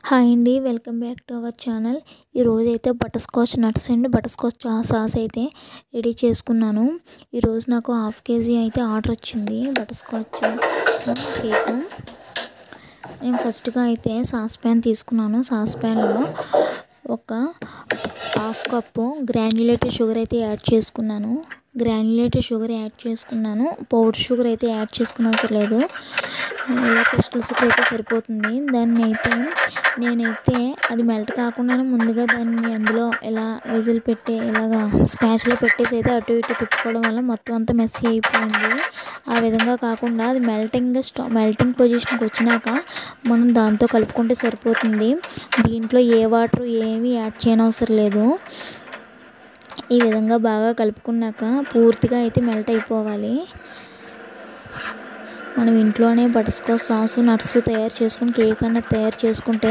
Hi అండి, welcome back to our channel. ఈరోజు అయితే butter scotch nuts and butter scotch sauce అయితే ready చేసుకున్నాను. ఈరోజు నాకు హాఫ్ కేజీ అయితే ఆర్డర్ వచ్చింది బటర్ స్కాచ్ కేక్. నేను ఫస్ట్గా అయితే సాస్ ప్యాన్ తీసుకున్నాను. సాస్ ప్యాన్లో ఒక హాఫ్ కప్పు గ్రాన్యులేటెడ్ షుగర్ అయితే యాడ్ చేసుకున్నాను. పౌడర్ షుగర్ అయితే యాడ్ చేసుకున్న అవసరం లేదు. ఇలా క్రిస్టల్ షుగర్ అయితే సరిపోతుంది. దాన్ని అయితే నేనైతే అది మెల్ట్ కాకుండానే ముందుగా దాన్ని అందులో ఇలా విజిల్ పెట్టి ఇలాగా స్పాచ్లో పెట్టేసి అయితే అటు ఇటు తిప్పుకోవడం వల్ల మొత్తం అంతా మెస్సీ అయిపోయింది. ఆ విధంగా కాకుండా అది మెల్టింగ్ పొజిషన్కి వచ్చినాక మనం దాంతో కలుపుకుంటే సరిపోతుంది. దీంట్లో ఏ వాటర్ ఏమీ యాడ్ చేయనవసరం లేదు. ఈ విధంగా బాగా కలుపుకున్నాక పూర్తిగా అయితే మెల్ట్ అయిపోవాలి. మనం ఇంట్లోనే బటర్ స్కాచ్ సాసు నట్స్ తయారు చేసుకుని కేక్ అన్నది తయారు చేసుకుంటే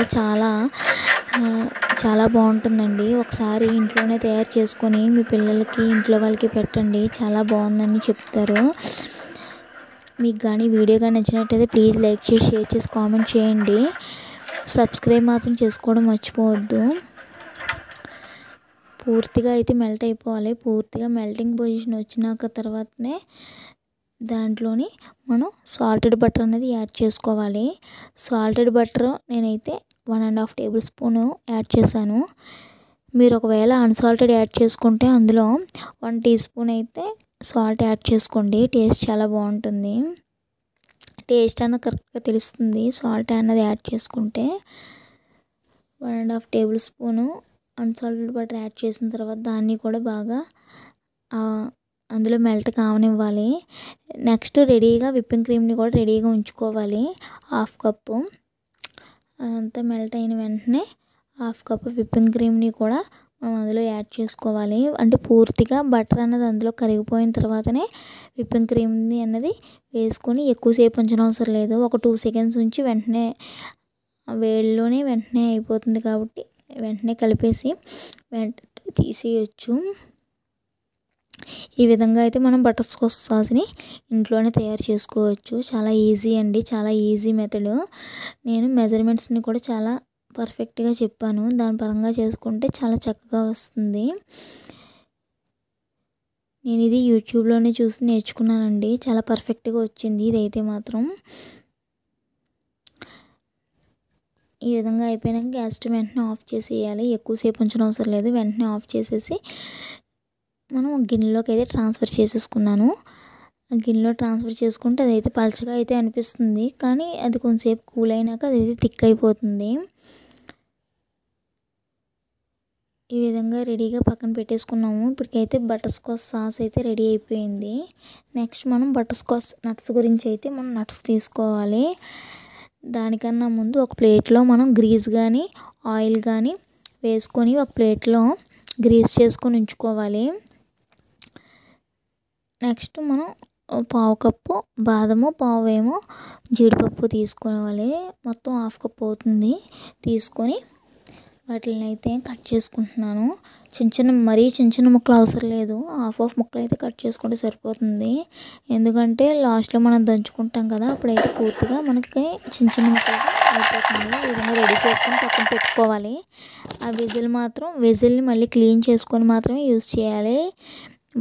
చాలా బాగుంటుందండి. ఒకసారి ఇంట్లోనే తయారు చేసుకొని మీ పిల్లలకి ఇంట్లో వాళ్ళకి పెట్టండి, చాలా బాగుందని చెప్తారు. మీకు కానీ వీడియో కానీ నచ్చినట్టయితే ప్లీజ్ లైక్ చేసి షేర్ చేసి కామెంట్ చేయండి. సబ్స్క్రైబ్ మాత్రం చేసుకోవడం మర్చిపోవద్దు. పూర్తిగా అయితే మెల్ట్ అయిపోవాలి. పూర్తిగా మెల్టింగ్ పొజిషన్ వచ్చినాక తర్వాతనే దాంట్లోని మనం సాల్టెడ్ బటర్ అనేది యాడ్ చేసుకోవాలి. సాల్టెడ్ బటర్ నేనైతే 1.5 టేబుల్ స్పూన్ యాడ్ చేశాను. మీరు ఒకవేళ అన్సాల్టెడ్ యాడ్ చేసుకుంటే అందులో 1 టీ స్పూన్ అయితే సాల్ట్ యాడ్ చేసుకోండి. టేస్ట్ చాలా బాగుంటుంది. టేస్ట్ అన్నది కరెక్ట్గా తెలుస్తుంది సాల్ట్ అన్నది యాడ్ చేసుకుంటే. 1.5 table spoon unsalted butter add చేసిన తర్వాత దాన్ని కూడా బాగా అందులో మెల్ట్ కావనివ్వాలి. నెక్స్ట్ రెడీగా విప్పింగ్ క్రీమ్ని కూడా రెడీగా ఉంచుకోవాలి. హాఫ్ కప్పు అదంతా మెల్ట్ అయిన వెంటనే హాఫ్ కప్పు విప్పింగ్ క్రీమ్ని కూడా మనం అందులో యాడ్ చేసుకోవాలి. అంటే పూర్తిగా బటర్ అన్నది అందులో కరిగిపోయిన తర్వాతనే విప్పింగ్ క్రీమ్ని అన్నది వేసుకొని ఎక్కువసేపు ఉంచనవసరం లేదు. ఒక 2 సెకండ్స్ ఉంచి వెంటనే వేడిలోనే వెంటనే అయిపోతుంది కాబట్టి వెంటనే కలిపేసి వెంటనే తీసేయచ్చు. ఈ విధంగా అయితే మనం బటర్ స్కాచ్ సాస్ని ఇంట్లోనే తయారు చేసుకోవచ్చు. చాలా ఈజీ అండి, చాలా ఈజీ మెథడ్. నేను మెజర్మెంట్స్ని కూడా చాలా పర్ఫెక్ట్గా చెప్పాను. దాని పరంగా చేసుకుంటే చాలా చక్కగా వస్తుంది. నేను ఇది యూట్యూబ్లోనే చూసి నేర్చుకున్నానండి. చాలా పర్ఫెక్ట్గా వచ్చింది ఇదైతే మాత్రం. ఈ విధంగా అయిపోయినాక గ్యాస్ స్టవ్ వెంటనే ఆఫ్ చేసేయాలి. ఎక్కువసేపు ఉంచడం అవసరం లేదు. వెంటనే ఆఫ్ చేసేసి మనం గిన్నెలోకి అయితే ట్రాన్స్ఫర్ చేసేసుకున్నాను. గిన్నెలో ట్రాన్స్ఫర్ చేసుకుంటే అదైతే పలచగా అయితే అనిపిస్తుంది, కానీ అది కొంచెంసేపు కూల్ అయినాక అదైతే థిక్ అయిపోతుంది. ఈ విధంగా రెడీగా పక్కన పెట్టేసుకున్నాము. ఇప్పటికైతే బటర్ స్కాచ్ సాస్ అయితే రెడీ అయిపోయింది. నెక్స్ట్ మనం బటర్ స్కాచ్ నట్స్ గురించి అయితే మనం నట్స్ తీసుకోవాలి. దానికన్నా ముందు ఒక ప్లేట్లో మనం గ్రీస్ కానీ ఆయిల్ కానీ వేసుకొని ఒక ప్లేట్లో గ్రీస్ చేసుకొని ఉంచుకోవాలి. నెక్స్ట్ మనం పావు కప్పు బాదము, పావేమో జీడిపప్పు తీసుకోవాలి. మొత్తం హాఫ్ కప్ అవుతుంది. తీసుకొని వాటిని అయితే కట్ చేసుకుంటున్నాను. మరీ చిన్న చిన్న ముక్కలు అవసరం లేదు. హాఫ్ ముక్కలు అయితే కట్ చేసుకుంటే సరిపోతుంది. ఎందుకంటే లాస్ట్లో మనం దంచుకుంటాం కదా, అప్పుడైతే పూర్తిగా మనకి చిన్న చిన్న ముక్కలు అయిపోతుంది. ఈ విధంగా రెడీ చేసుకొని పక్కన పెట్టుకోవాలి. ఆ విజిల్ని మళ్ళీ క్లీన్ చేసుకొని మాత్రమే యూజ్ చేయాలి.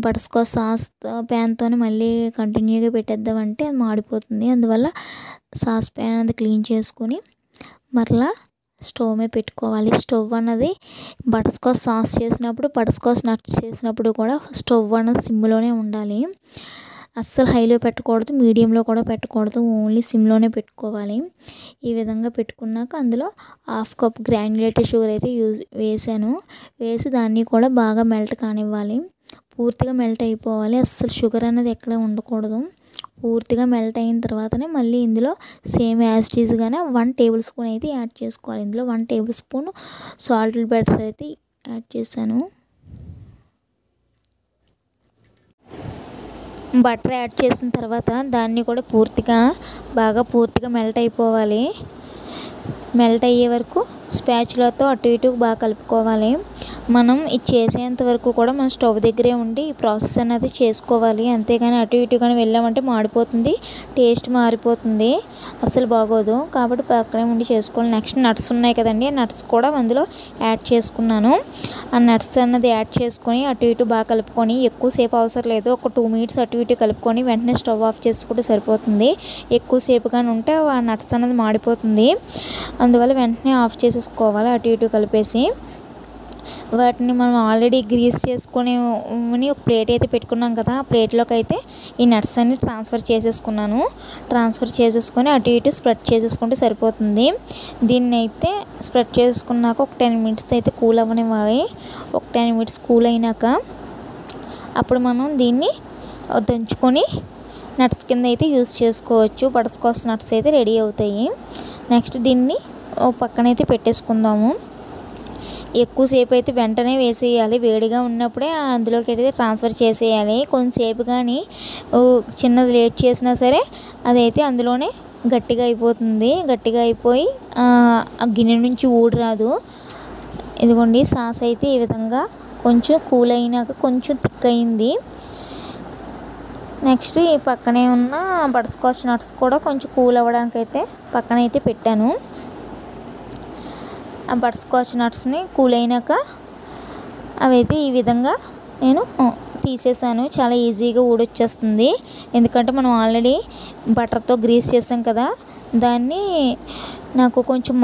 బటర్ స్కాచ్ సాస్ ప్యాన్తోనే మళ్ళీ కంటిన్యూగా పెట్టేద్దామంటే అది మాడిపోతుంది. అందువల్ల సాస్ ప్యాన్ అది క్లీన్ చేసుకొని మరలా స్టవ్ మీద పెట్టుకోవాలి. స్టవ్ అన్నది బటర్ స్కాచ్ సాస్ చేసినప్పుడు, బటర్ స్కాచ్ నట్స్ చేసినప్పుడు కూడా స్టవ్ అన్నది సిమ్లోనే ఉండాలి. అస్సలు హైలో పెట్టకూడదు, మీడియంలో కూడా పెట్టకూడదు, ఓన్లీ సిమ్లోనే పెట్టుకోవాలి. ఈ విధంగా పెట్టుకున్నాక అందులో హాఫ్ కప్ గ్రాన్యులేటెడ్ షుగర్ అయితే వేసి దాన్ని కూడా బాగా మెల్ట్ కానివ్వాలి. పూర్తిగా మెల్ట్ అయిపోవాలి. అస్సలు షుగర్ అనేది ఎక్కడ ఉండకూడదు. పూర్తిగా మెల్ట్ అయిన తర్వాతనే మళ్ళీ ఇందులో సేమ్ యాజ్ టీజ్గానే 1 టేబుల్ స్పూన్ అయితే యాడ్ చేసుకోవాలి. ఇందులో 1 టేబుల్ స్పూన్ సాల్టెడ్ బటర్ అయితే యాడ్ చేశాను. బటర్ యాడ్ చేసిన తర్వాత దాన్ని కూడా పూర్తిగా మెల్ట్ అయిపోవాలి. మెల్ట్ అయ్యే వరకు స్పాచులాతో అటు ఇటు బాగా కలుపుకోవాలి. మనం ఇది చేసేంత వరకు కూడా మనం స్టవ్ దగ్గరే ఉండి ఈ ప్రాసెస్ అనేది చేసుకోవాలి. అంతేగాని అటు ఇటు కానీ వెళ్ళామంటే మాడిపోతుంది, టేస్ట్ మారిపోతుంది, అసలు బాగోదు. కాబట్టి పక్కనే ఉండి చేసుకోవాలి. నెక్స్ట్ నట్స్ ఉన్నాయి కదండి, నట్స్ కూడా అందులో యాడ్ చేసుకున్నాను. ఆ నట్స్ అన్నది యాడ్ చేసుకొని అటు ఇటు బాగా కలుపుకొని, ఎక్కువసేపు అవసరం లేదు, ఒక 2 మినిట్స్ అటు ఇటు కలుపుకొని వెంటనే స్టవ్ ఆఫ్ చేసుకుంటే సరిపోతుంది. ఎక్కువసేపుగానే ఉంటే ఆ నట్స్ అన్నది మాడిపోతుంది. అందువల్ల వెంటనే ఆఫ్ చేసేసుకోవాలి అటు ఇటు కలిపేసి. వాటిని మనం ఆల్రెడీ గ్రీస్ చేసుకొని ఒక ప్లేట్ అయితే పెట్టుకున్నాం కదా, ఆ ప్లేట్లోకి అయితే ఈ నట్స్ అన్ని ట్రాన్స్ఫర్ చేసేసుకున్నాను. ట్రాన్స్ఫర్ చేసేసుకొని అటు ఇటు స్ప్రెడ్ చేసేసుకుంటే సరిపోతుంది. దీన్ని అయితే స్ప్రెడ్ చేసుకున్నాక ఒక 10 మినిట్స్ అయితే కూల్ అవ్వనివ్వాలి. ఒక 10 మినిట్స్ కూల్ అయినాక అప్పుడు మనం దీన్ని దంచుకొని నట్స్ కింద అయితే యూస్ చేసుకోవచ్చు. బటర్స్కాచ్ నట్స్ అయితే రెడీ అవుతాయి. నెక్స్ట్ దీన్ని పక్కనైతే పెట్టేసుకుందాము. ఎక్కువసేపు అయితే వెంటనే వేసేయాలి, వేడిగా ఉన్నప్పుడే అందులోకి అయితే ట్రాన్స్ఫర్ చేసేయాలి. కొంచెంసేపు కానీ చిన్నది లేట్ చేసినా సరే అదైతే అందులోనే గట్టిగా అయిపోతుంది. గట్టిగా అయిపోయి ఆ గిన్నె నుంచి ఊడి రాదు. ఇదిగోండి సాస్ అయితే ఈ విధంగా కొంచెం కూల్ అయినాక కొంచెం థిక్ అయింది. నెక్స్ట్ ఈ పక్కనే ఉన్న బటర్స్కాచ్ నట్స్ కూడా కొంచెం కూల్ అవ్వడానికి అయితే పక్కనైతే పెట్టాను. ఆ బటర్స్కాచ్ నట్స్ని కూల్ అయినాక అవైతే ఈ విధంగా నేను తీసేసాను. చాలా ఈజీగా ఊడొచ్చేస్తుంది, ఎందుకంటే మనం ఆల్రెడీ బటర్తో గ్రీస్ చేసాం కదా. దాన్ని నాకు కొంచెం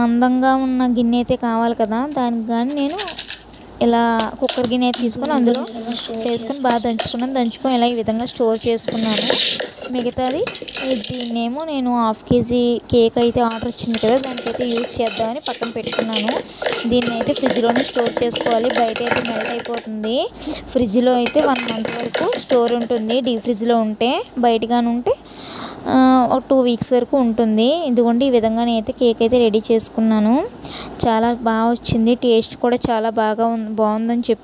మందంగా ఉన్న గిన్నె అయితే కావాలి కదా, దానికి కానీ నేను ఇలా కుక్కర్ గిన్నె తీసుకొని అందులో వేసుకొని బాగా దంచుకొని ఇలా ఈ విధంగా స్టోర్ చేసుకున్నాను. మిగతాది దీన్నేమో నేను 1/2 kg కేక్ అయితే ఆర్డర్ వచ్చింది కదా, దానికైతే యూజ్ చేద్దామని పక్కన పెట్టుకున్నాను. దీన్ని అయితే ఫ్రిడ్జ్లోనే స్టోర్ చేసుకోవాలి, బయట అయితే మెల్ట్ అయిపోతుంది. ఫ్రిడ్జ్లో అయితే 1 month వరకు స్టోర్ ఉంటుంది, డీప్ ఫ్రిడ్జ్లో ఉంటే. బయటగానే ఉంటే ఒక 2 weeks వరకు ఉంటుంది. ఇదిగోండి ఈ విధంగా నేనైతే కేక్ అయితే రెడీ చేసుకున్నాను. చాలా బాగా వచ్చింది, టేస్ట్ కూడా చాలా బాగుందని చెప్పి